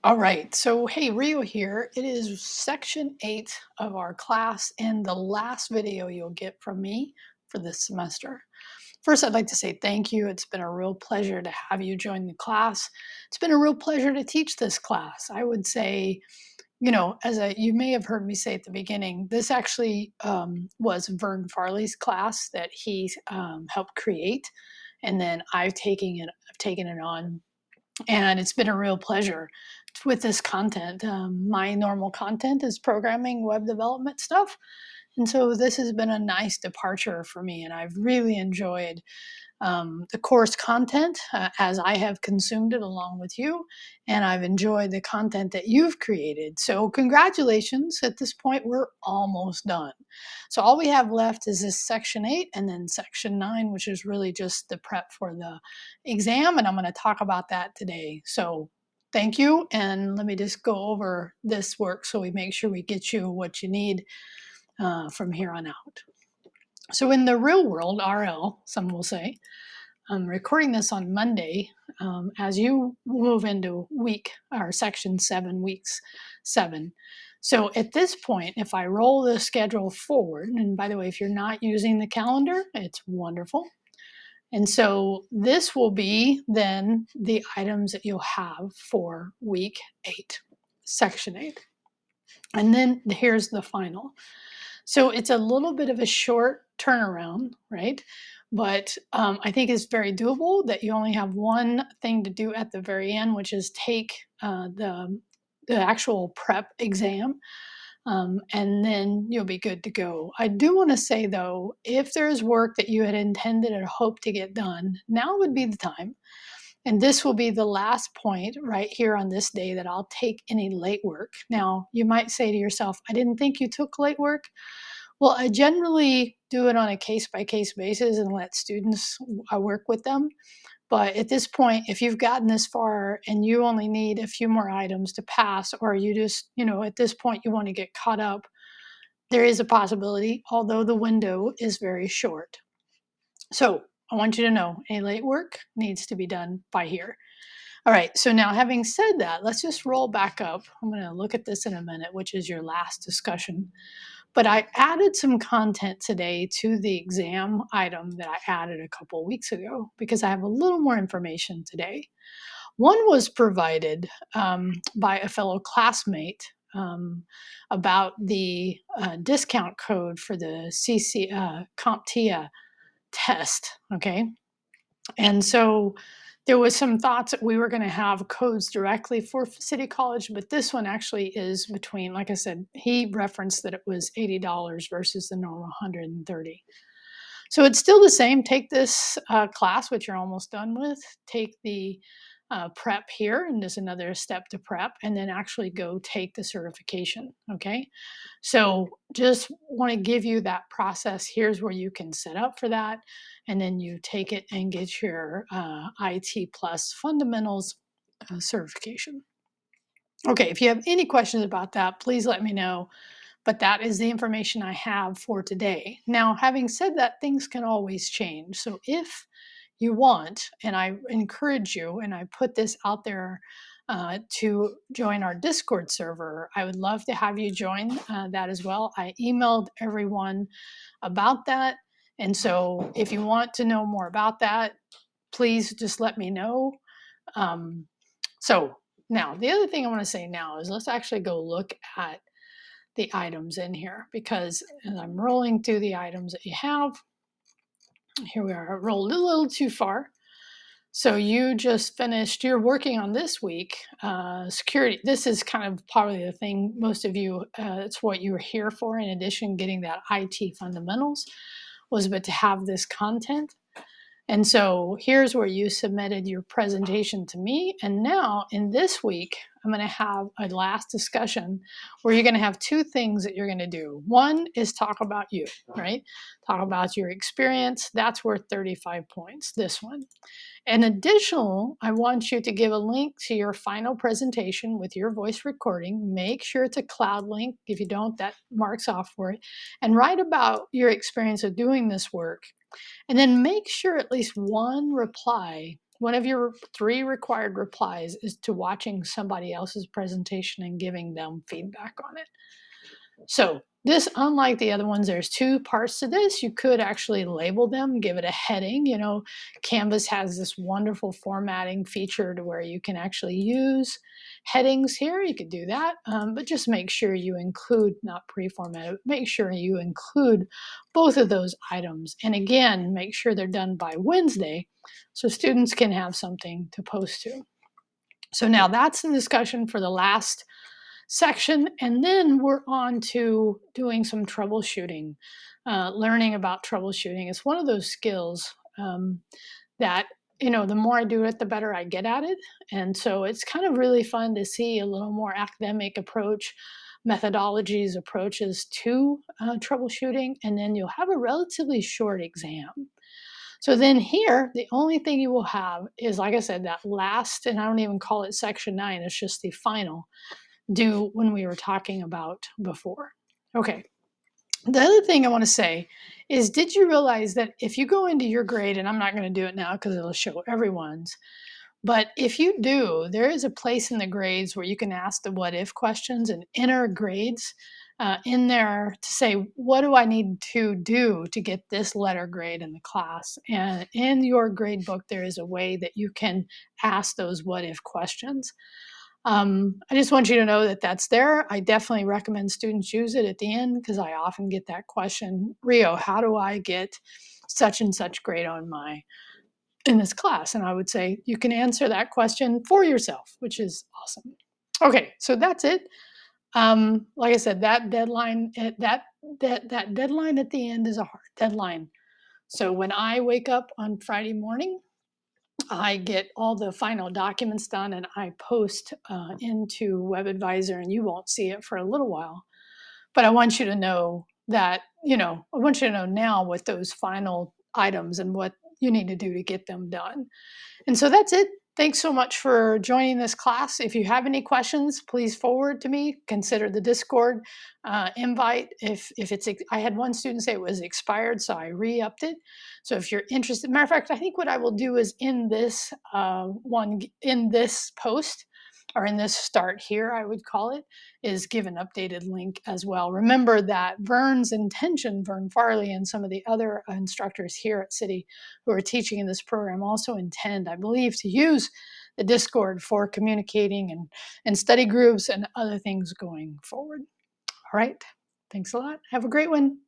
All right, so hey, Rio here. It is section 8 of our class and the last video you'll get from me for this semester. First, I'd like to say thank you. It's been a real pleasure to have you join the class. It's been a real pleasure to teach this class. I would say, you may have heard me say at the beginning, this actually was Vern Farley's class that he helped create, and then I've taken it on, and it's been a real pleasure with this content. My normal content is programming, web development stuff. And so this has been a nice departure for me, and I've really enjoyed the course content as I have consumed it along with you, and I've enjoyed the content that you've created. So, congratulations. At this point, we're almost done. So, all we have left is this section 8 and then section 9, which is really just the prep for the exam, and I'm going to talk about that today. So, thank you, and let me just go over this work so we make sure we get you what you need from here on out. So, in the real world, RL, some will say, I'm recording this on Monday as you move into week or section 7, weeks 7. So at this point, if I roll the schedule forward, and by the way, if you're not using the calendar, it's wonderful. And so this will be then the items that you'll have for week 8, section 8. And then here's the final. So it's a little bit of a short turnaround, right? But I think it's very doable that you only have one thing to do at the very end, which is take the actual prep exam, and then you'll be good to go. I do want to say though, if there's work that you had intended or hoped to get done, now would be the time. And this will be the last point right here on this day that I'll take any late work. Now, you might say to yourself, I didn't think you took late work. Well, I generally do it on a case by case basis and let students work with them. But at this point, if you've gotten this far and you only need a few more items to pass, or you just, at this point, you want to get caught up, there is a possibility, although the window is very short. So I want you to know any late work needs to be done by here. All right, so now having said that, let's just roll back up. I'm going to look at this in a minute, which is your last discussion. But I added some content today to the exam item that I added a couple weeks ago because I have a little more information today. One was provided by a fellow classmate about the discount code for the CompTIA test. Okay, and so there was some thoughts that we were going to have codes directly for City College, but this one actually is between, like I said, he referenced that it was $80 versus the normal 130. So it's still the same. Take this class, which you're almost done with. Take the prep here, and there's another step to prep, and then actually go take the certification. Okay. So just want to give you that process. Here's where you can set up for that. And then you take it and get your IT Plus Fundamentals certification. Okay, if you have any questions about that, please let me know. But that is the information I have for today. Now, having said that, things can always change. So if you want, and I encourage you, and I put this out there to join our Discord server, I would love to have you join that as well. I emailed everyone about that. And so if you want to know more about that, please just let me know. So now, the other thing I want to say now is let's actually go look at the items in here, because as I'm rolling through the items that you have, here we are. I rolled a little too far. So you just finished, you're working on this week, security. This is kind of probably the thing most of you, it's what you were here for, in addition getting that IT fundamentals, was but to have this content. And so here's where you submitted your presentation to me. And now in this week, I'm going to have a last discussion where you're going to have two things that you're going to do. One is talk about you, right? Talk about your experience. That's worth 35 points, this one. And additional, I want you to give a link to your final presentation with your voice recording. Make sure it's a cloud link. If you don't, that marks off for it. And write about your experience of doing this work. And then make sure at least one reply one of your 3 required replies is to watching somebody else's presentation and giving them feedback on it. So this, unlike the other ones, there's 2 parts to this. You could actually label them, give it a heading. You know, Canvas has this wonderful formatting feature to where you can actually use headings here. You could do that, but just make sure you include, not pre-formatted, make sure you include both of those items. And again, make sure they're done by Wednesday so students can have something to post to. So now that's the discussion for the last section, and then we're on to doing some troubleshooting, learning about troubleshooting. It's one of those skills that, you know, the more I do it, the better I get at it. And so it's kind of really fun to see a little more academic approach, methodologies, approaches to troubleshooting, and then you'll have a relatively short exam. So then here, the only thing you will have is, like I said, that last, and I don't even call it section 9, it's just the final do when we were talking about before. Okay. The other thing I want to say is, did you realize that if you go into your grade, and I'm not going to do it now because it'll show everyone's, but if you do, there is a place in the grades where you can ask the what if questions and enter grades in there to say, what do I need to do to get this letter grade in the class? And in your grade book, there is a way that you can ask those what if questions. I just want you to know that that's there. I definitely recommend students use it at the end because I often get that question, Rio, how do I get such and such grade on my in this class? And I would say you can answer that question for yourself, which is awesome. Okay, so that's it. Like I said, that deadline that deadline at the end is a hard deadline. So when I wake up on Friday morning, I get all the final documents done and I post into WebAdvisor, and you won't see it for a little while. But I want you to know that, you know, I want you to know now what those final items and what you need to do to get them done. And so that's it. Thanks so much for joining this class. If you have any questions, please forward to me. Consider the Discord invite. If it's, I had one student say it was expired, so I re-upped it. So if you're interested, matter of fact, I think what I will do is in this in this post, or in this start here, I would call it, is give an updated link as well. Remember that Vern's intention, Vern Farley, and some of the other instructors here at City who are teaching in this program also intend, I believe, to use the Discord for communicating and study groups and other things going forward. All right. Thanks a lot. Have a great one.